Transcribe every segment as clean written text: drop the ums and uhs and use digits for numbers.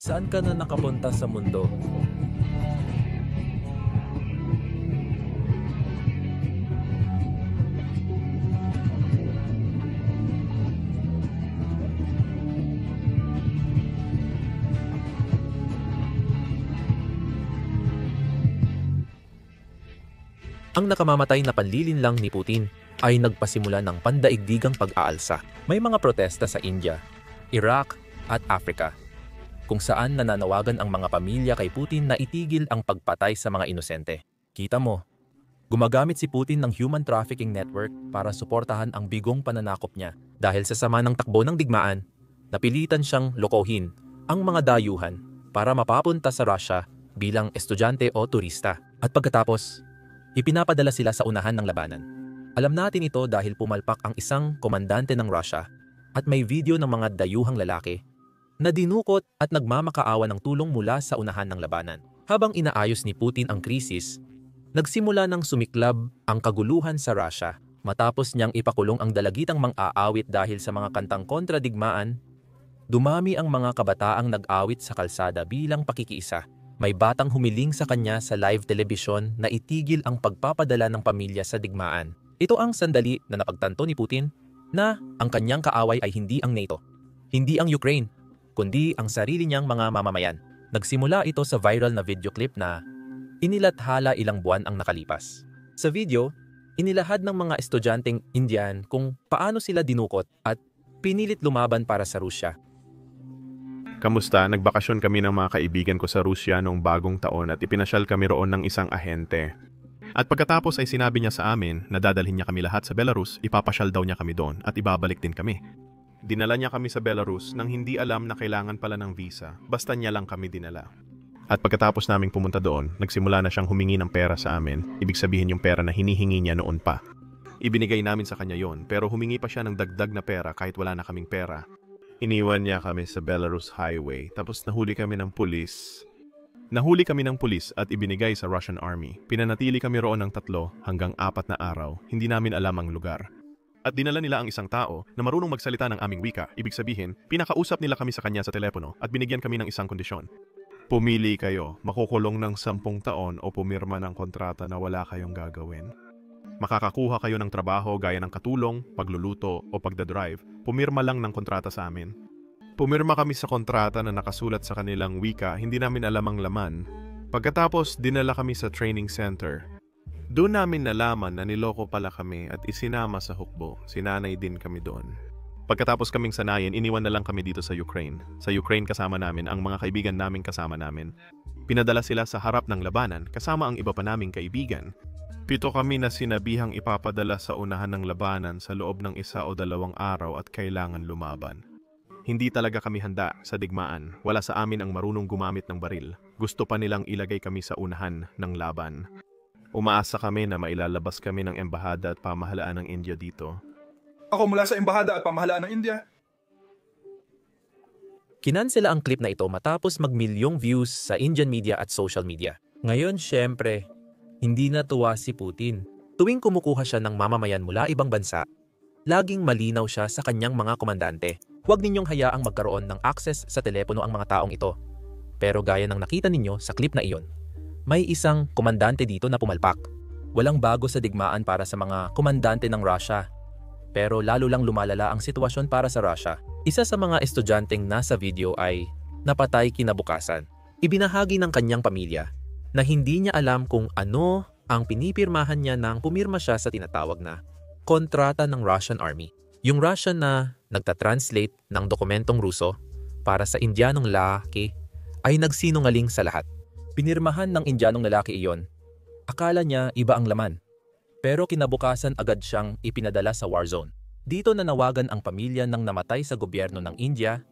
Saan ka na nakapunta sa mundo? Ang nakamamatay na panlilinlang ni Putin ay nagpasimula ng pandaigdigang pag-aalsa. May mga protesta sa India, Iraq at Africa, kung saan nananawagan ang mga pamilya kay Putin na itigil ang pagpatay sa mga inosente. Kita mo, gumagamit si Putin ng human trafficking network para suportahan ang bigong pananakop niya. Dahil sa sama ng takbo ng digmaan, napilitan siyang lokohin ang mga dayuhan para mapapunta sa Russia bilang estudyante o turista. At pagkatapos, ipinapadala sila sa unahan ng labanan. Alam natin ito dahil pumalpak ang isang komandante ng Russia at may video ng mga dayuhang lalaki na dinukot at nagmamakaawa ng tulong mula sa unahan ng labanan. Habang inaayos ni Putin ang krisis, nagsimula ng sumiklab ang kaguluhan sa Russia matapos niyang ipakulong ang dalagitang mang-aawit dahil sa mga kantang kontradigmaan. Dumami ang mga kabataang nag-awit sa kalsada bilang pakikiisa. May batang humiling sa kanya sa live television na itigil ang pagpapadala ng pamilya sa digmaan. Ito ang sandali na napagtanto ni Putin na ang kanyang kaaway ay hindi ang NATO, hindi ang Ukraine, kundi ang sarili niyang mga mamamayan. Nagsimula ito sa viral na video clip na inilathala ilang buwan ang nakalipas. Sa video, inilahad ng mga estudyanteng Indian kung paano sila dinukot at pinilit lumaban para sa Rusya. Kamusta? Nagbakasyon kami ng mga kaibigan ko sa Rusya noong bagong taon at ipinasyal kami roon ng isang ahente. At pagkatapos ay sinabi niya sa amin na dadalhin niya kami lahat sa Belarus, ipapasyal daw niya kami doon at ibabalik din kami. Dinala niya kami sa Belarus nang hindi alam na kailangan pala ng visa, basta niya lang kami dinala. At pagkatapos naming pumunta doon, nagsimula na siyang humingi ng pera sa amin, ibig sabihin yung pera na hinihingi niya noon pa. Ibinigay namin sa kanya yon, pero humingi pa siya ng dagdag na pera kahit wala na kaming pera. Iniwan niya kami sa Belarus Highway tapos nahuli kami ng pulis. Nahuli kami ng pulis at ibinigay sa Russian Army. Pinanatili kami roon ng 3 hanggang 4 na araw. Hindi namin alam ang lugar. At dinala nila ang isang tao na marunong magsalita ng aming wika. Ibig sabihin, pinakausap nila kami sa kanya sa telepono at binigyan kami ng isang kondisyon. Pumili kayo, makukulong ng 10 taon o pumirma ng kontrata na wala kayong gagawin. Makakakuha kayo ng trabaho gaya ng katulong, pagluluto o pagdadrive. Pumirma lang ng kontrata sa amin. Pumirma kami sa kontrata na nakasulat sa kanilang wika, hindi namin alam ang laman. Pagkatapos, dinala kami sa training center. Doon namin nalaman na niloko pala kami at isinama sa hukbo. Sinanay din kami doon. Pagkatapos kaming sanayin, iniwan na lang kami dito sa Ukraine. Sa Ukraine kasama namin ang mga kaibigan naming kasama namin. Pinadala sila sa harap ng labanan kasama ang iba pa naming kaibigan. 7 kami na sinabihang ipapadala sa unahan ng labanan sa loob ng 1 o 2 araw at kailangan lumaban. Hindi talaga kami handa sa digmaan. Wala sa amin ang marunong gumamit ng baril. Gusto pa nilang ilagay kami sa unahan ng laban. Umaasa kami na mailalabas kami ng embahada at pamahalaan ng India dito. Ako mula sa embahada at pamahalaan ng India. Kinansela ang clip na ito matapos magmilyong views sa Indian media at social media. Ngayon, syempre, hindi natuwa si Putin. Tuwing kumukuha siya ng mamamayan mula ibang bansa, laging malinaw siya sa kanyang mga komandante. Huwag ninyong hayaang magkaroon ng access sa telepono ang mga taong ito. Pero gaya ng nakita ninyo sa clip na iyon, may isang komandante dito na pumalpak. Walang bago sa digmaan para sa mga komandante ng Russia. Pero lalo lang lumalala ang sitwasyon para sa Russia. Isa sa mga estudyanteng nasa video ay napatay kinabukasan. Ibinahagi ng kanyang pamilya na hindi niya alam kung ano ang pinipirmahan niya nang pumirma siya sa tinatawag na kontrata ng Russian Army. Yung Russian na nagtatranslate ng dokumentong Ruso para sa Indianong lalaki ay nagsinungaling sa lahat. Pinirmahan ng Indianong lalaki iyon. Akala niya iba ang laman. Pero kinabukasan agad siyang ipinadala sa war zone. Dito nanawagan ang pamilya ng namatay sa gobyerno ng India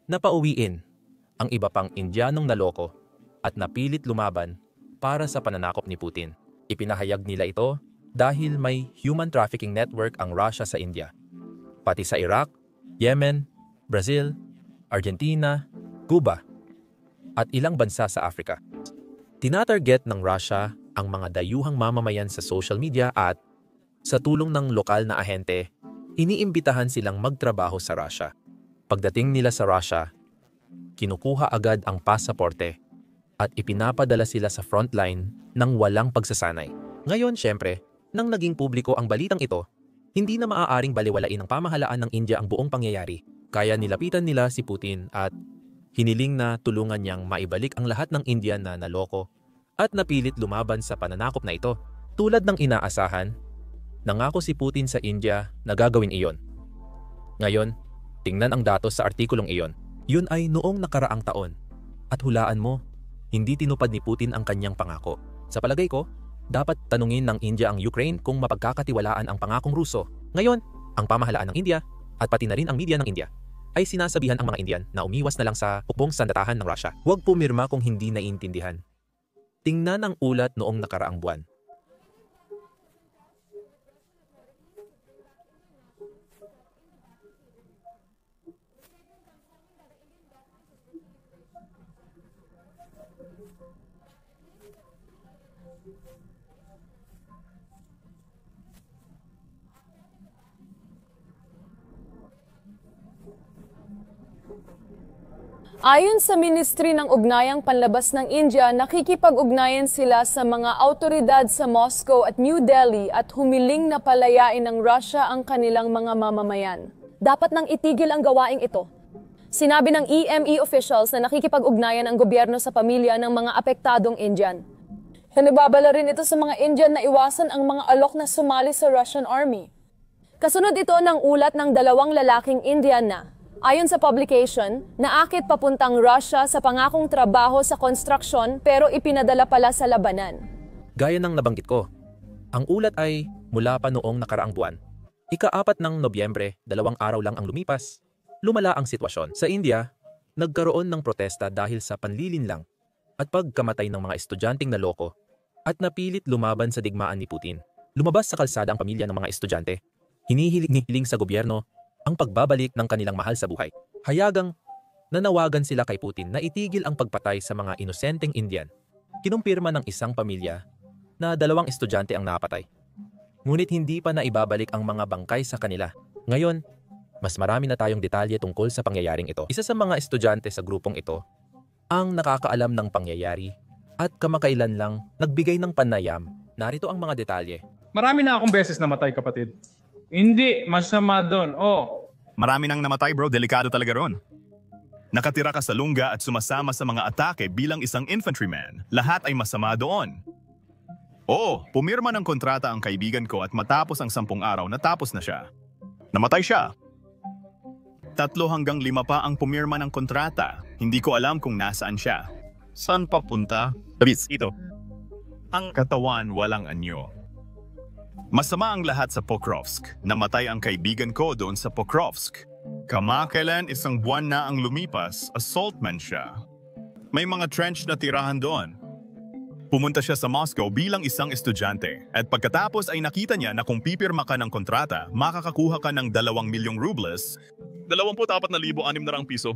na pauwiin ang iba pang Indianong naloko at napilit lumaban para sa pananakop ni Putin. Ipinahayag nila ito dahil may human trafficking network ang Russia sa India. Pati sa Iraq, Yemen, Brazil, Argentina, Cuba, at ilang bansa sa Africa. Tinatarget ng Russia ang mga dayuhang mamamayan sa social media at sa tulong ng lokal na ahente, iniimbitahan silang magtrabaho sa Russia. Pagdating nila sa Russia, kinukuha agad ang pasaporte at ipinapadala sila sa frontline ng walang pagsasanay. Ngayon, syempre, nang naging publiko ang balitang ito, hindi na maaaring baliwalain ng pamahalaan ng India ang buong pangyayari. Kaya nilapitan nila si Putin at hiniling na tulungan niyang maibalik ang lahat ng Indian na naloko at napilit lumaban sa pananakop na ito. Tulad ng inaasahan, nangako si Putin sa India na gagawin iyon. Ngayon, tingnan ang datos sa artikulong iyon. Yun ay noong nakaraang taon. At hulaan mo, hindi tinupad ni Putin ang kanyang pangako. Sa palagay ko, dapat tanungin ng India ang Ukraine kung mapagkakatiwalaan ang pangakong Ruso. Ngayon, ang pamahalaan ng India at pati na rin ang media ng India ay sinasabihan ang mga Indian na umiwas na lang sa hukbong sandatahan ng Russia. Huwag pumirma kung hindi naiintindihan. Tingnan ang ulat noong nakaraang buwan. Ayon sa Ministry ng Ugnayang Panlabas ng India, nakikipag-ugnayan sila sa mga awtoridad sa Moscow at New Delhi at humiling na palayain ng Russia ang kanilang mga mamamayan. Dapat nang itigil ang gawaing ito. Sinabi ng EME officials na nakikipag-ugnayan ang gobyerno sa pamilya ng mga apektadong Indian. Hanibabala rin ito sa mga Indian na iwasan ang mga alok na sumali sa Russian Army. Kasunod ito ng ulat ng dalawang lalaking Indian na, ayon sa publication, naakit papuntang Russia sa pangakong trabaho sa construction pero ipinadala pala sa labanan. Gaya ng nabanggit ko, ang ulat ay mula pa noong nakaraang buwan. Ika-4 ng Nobyembre, 2 araw lang ang lumipas, lumala ang sitwasyon. Sa India, nagkaroon ng protesta dahil sa panlilinlang at pagkamatay ng mga estudyanteng naloko at napilit lumaban sa digmaan ni Putin. Lumabas sa kalsada ang pamilya ng mga estudyante. Hinihiling sa gobyerno ang pagbabalik ng kanilang mahal sa buhay. Hayagang nanawagan sila kay Putin na itigil ang pagpatay sa mga inosenteng Indian. Kinumpirma ng isang pamilya na 2 estudyante ang napatay. Ngunit hindi pa naibabalik ang mga bangkay sa kanila. Ngayon, mas marami na tayong detalye tungkol sa pangyayaring ito. Isa sa mga estudyante sa grupong ito ang nakakaalam ng pangyayari at kamakailan lang nagbigay ng panayam. Narito ang mga detalye. Marami na akong beses namatay, kapatid. Hindi, masama doon. Oh. Marami nang namatay, bro. Delikado talaga ron. Nakatira ka sa lungga at sumasama sa mga atake bilang isang infantryman. Lahat ay masama doon. Oo, pumirma ng kontrata ang kaibigan ko at matapos ang 10 araw, natapos na siya. Namatay siya. 3 hanggang 5 pa ang pumirma ng kontrata. Hindi ko alam kung nasaan siya. Saan papunta? Tabis, ito. Ang katawan walang anyo. Masama ang lahat sa Pokrovsk. Namatay ang kaibigan ko doon sa Pokrovsk. Kamakailan 1 buwan na ang lumipas, assaultman siya. May mga trench na tirahan doon. Pumunta siya sa Moscow bilang isang estudyante at pagkatapos ay nakita niya na kung pipirma ka ng kontrata, makakakuha ka ng 2 milyong rubles, 24,600 piso.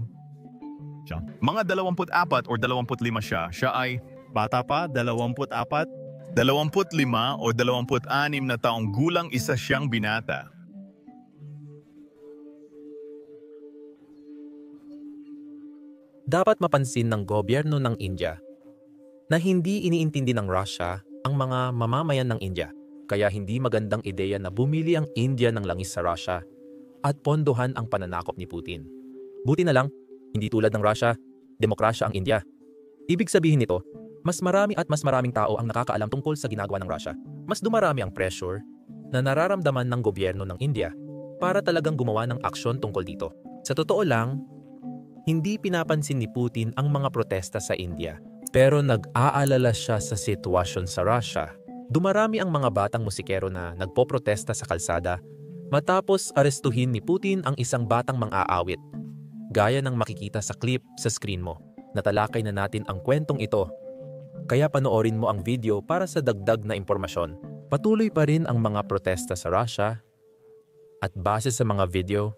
Siya. Mga 24 o 25 siya ay bata pa, 24, 25 o 26 na taong gulang, isa siyang binata. Dapat mapansin ng gobyerno ng India na hindi iniintindi ng Russia ang mga mamamayan ng India. Kaya hindi magandang ideya na bumili ang India ng langis sa Russia at pondohan ang pananakop ni Putin. Buti na lang, hindi tulad ng Russia, demokrasya ang India. Ibig sabihin nito, mas marami at mas maraming tao ang nakakaalam tungkol sa ginagawa ng Russia. Mas dumarami ang pressure na nararamdaman ng gobyerno ng India para talagang gumawa ng aksyon tungkol dito. Sa totoo lang, hindi pinapansin ni Putin ang mga protesta sa India. Pero nag-aalala siya sa sitwasyon sa Russia. Dumarami ang mga batang musikero na nagpoprotesta sa kalsada matapos arestuhin ni Putin ang isang batang mang-aawit. Gaya ng makikita sa clip sa screen mo. Natalakay na natin ang kwentong ito. Kaya panoorin mo ang video para sa dagdag na impormasyon. Patuloy pa rin ang mga protesta sa Russia at base sa mga video,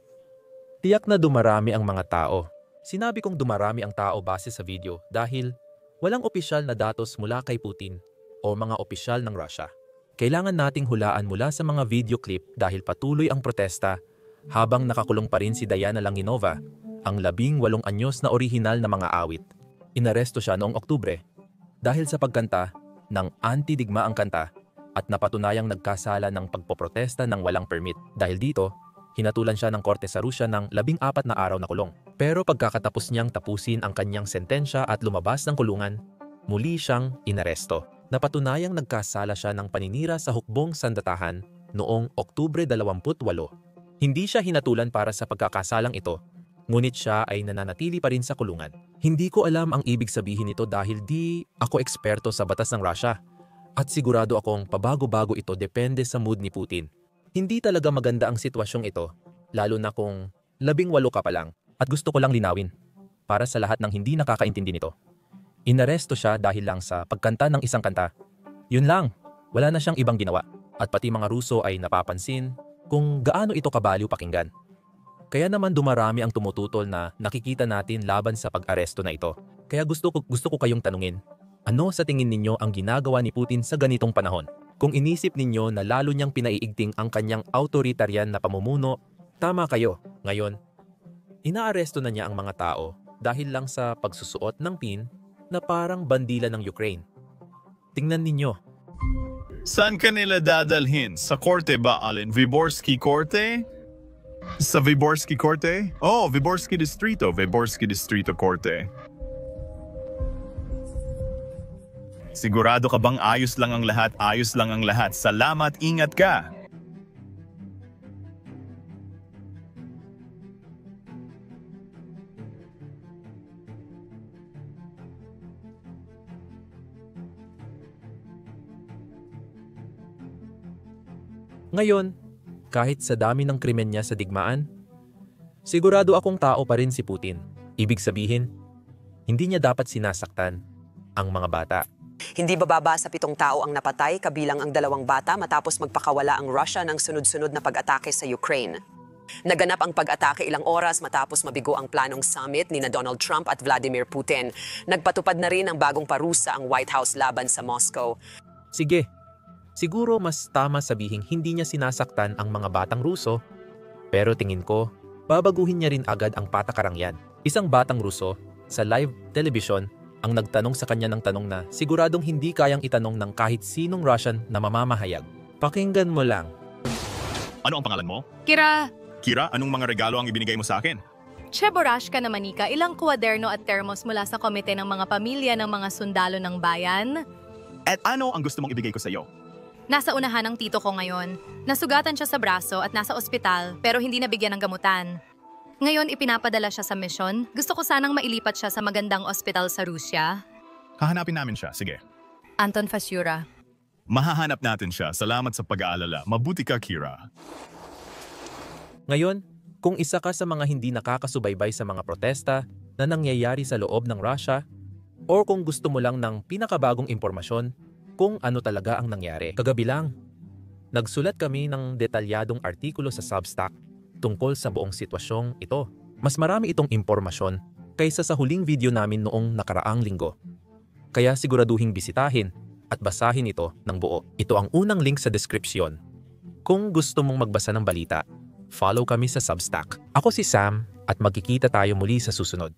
tiyak na dumarami ang mga tao. Sinabi kong dumarami ang tao base sa video dahil walang opisyal na datos mula kay Putin o mga opisyal ng Russia. Kailangan nating hulaan mula sa mga video clip dahil patuloy ang protesta habang nakakulong pa rin si Diana Langinova ang 18 anyos na orihinal na mga awit. Inaresto siya noong Oktubre dahil sa pagkanta ng anti-digmaang kanta at napatunayang nagkasala ng pagpoprotesta ng walang permit. Dahil dito, hinatulan siya ng korte sa Rusya ng 14 na araw na kulong. Pero pagkakatapos niyang tapusin ang kanyang sentensya at lumabas ng kulungan, muli siyang inaresto. Napatunayang nagkasala siya ng paninira sa hukbong sandatahan noong Oktubre 28. Hindi siya hinatulan para sa pagkakasalang ito, ngunit siya ay nananatili pa rin sa kulungan. Hindi ko alam ang ibig sabihin nito dahil di ako eksperto sa batas ng Russia at sigurado akong pabago-bago ito depende sa mood ni Putin. Hindi talaga maganda ang sitwasyong ito, lalo na kung 18 ka pa lang. At gusto ko lang linawin, para sa lahat ng hindi nakakaintindi nito. Inaresto siya dahil lang sa pagkanta ng isang kanta. Yun lang, wala na siyang ibang ginawa. At pati mga Ruso ay napapansin kung gaano ito kabaliw pakinggan. Kaya naman dumarami ang tumututol na nakikita natin laban sa pag-aresto na ito. Kaya gusto ko kayong tanungin, ano sa tingin ninyo ang ginagawa ni Putin sa ganitong panahon? Kung inisip ninyo na lalo niyang pinaiigting ang kanyang authoritarian na pamumuno, tama kayo. Ngayon, inaaresto na niya ang mga tao dahil lang sa pagsusuot ng pin na parang bandila ng Ukraine. Tingnan ninyo. Saan ka nila dadalhin? Sa korte ba, Alin? Vyborski Korte? Sa Vyborski Korte? Oh, Vyborski Distrito. Vyborski Distrito Korte. Sigurado ka bang ayos lang ang lahat? Ayos lang ang lahat. Salamat, ingat ka. Ngayon, kahit sa dami ng krimen niya sa digmaan, sigurado akong tao pa rin si Putin. Ibig sabihin, hindi niya dapat sinasaktan ang mga bata. Hindi bababa sa 7 tao ang napatay kabilang ang 2 bata matapos magpakawala ang Russia ng sunod-sunod na pag-atake sa Ukraine. Naganap ang pag-atake ilang oras matapos mabigo ang planong summit ni Donald Trump at Vladimir Putin. Nagpatupad na rin ang bagong parusa ang White House laban sa Moscow. Sige, siguro mas tama sabihing hindi niya sinasaktan ang mga batang Ruso, pero tingin ko, babaguhin niya rin agad ang patakarang yan. Isang batang Ruso sa live television ang nagtanong sa kanya ng tanong na siguradong hindi kayang itanong ng kahit sinong Russian na mamamahayag. Pakinggan mo lang. Ano ang pangalan mo? Kira, Kira, anong mga regalo ang ibinigay mo sa akin? Cheborashka na manika, ilang kwaderno at termos mula sa komite ng mga pamilya ng mga sundalo ng bayan. At ano ang gusto mong ibigay ko sa iyo? Nasa unahan ng tito ko ngayon. Nasugatan siya sa braso at nasa ospital pero hindi nabigyan ng gamutan. Ngayon ipinapadala siya sa misyon. Gusto ko sanang mailipat siya sa magandang ospital sa Rusya. Hahanapin namin siya, sige. Anton Fasyura. Mahahanap natin siya. Salamat sa pag-aalala. Mabuti ka, Kira. Ngayon, kung isa ka sa mga hindi nakakasubaybay sa mga protesta na nangyayari sa loob ng Russia, o kung gusto mo lang ng pinakabagong impormasyon kung ano talaga ang nangyari. Kagabi lang, nagsulat kami ng detalyadong artikulo sa Substack tungkol sa buong sitwasyong ito. Mas marami itong impormasyon kaysa sa huling video namin noong nakaraang linggo. Kaya siguraduhing bisitahin at basahin ito ng buo. Ito ang unang link sa description. Kung gusto mong magbasa ng balita, follow kami sa Substack. Ako si Sam at magkikita tayo muli sa susunod.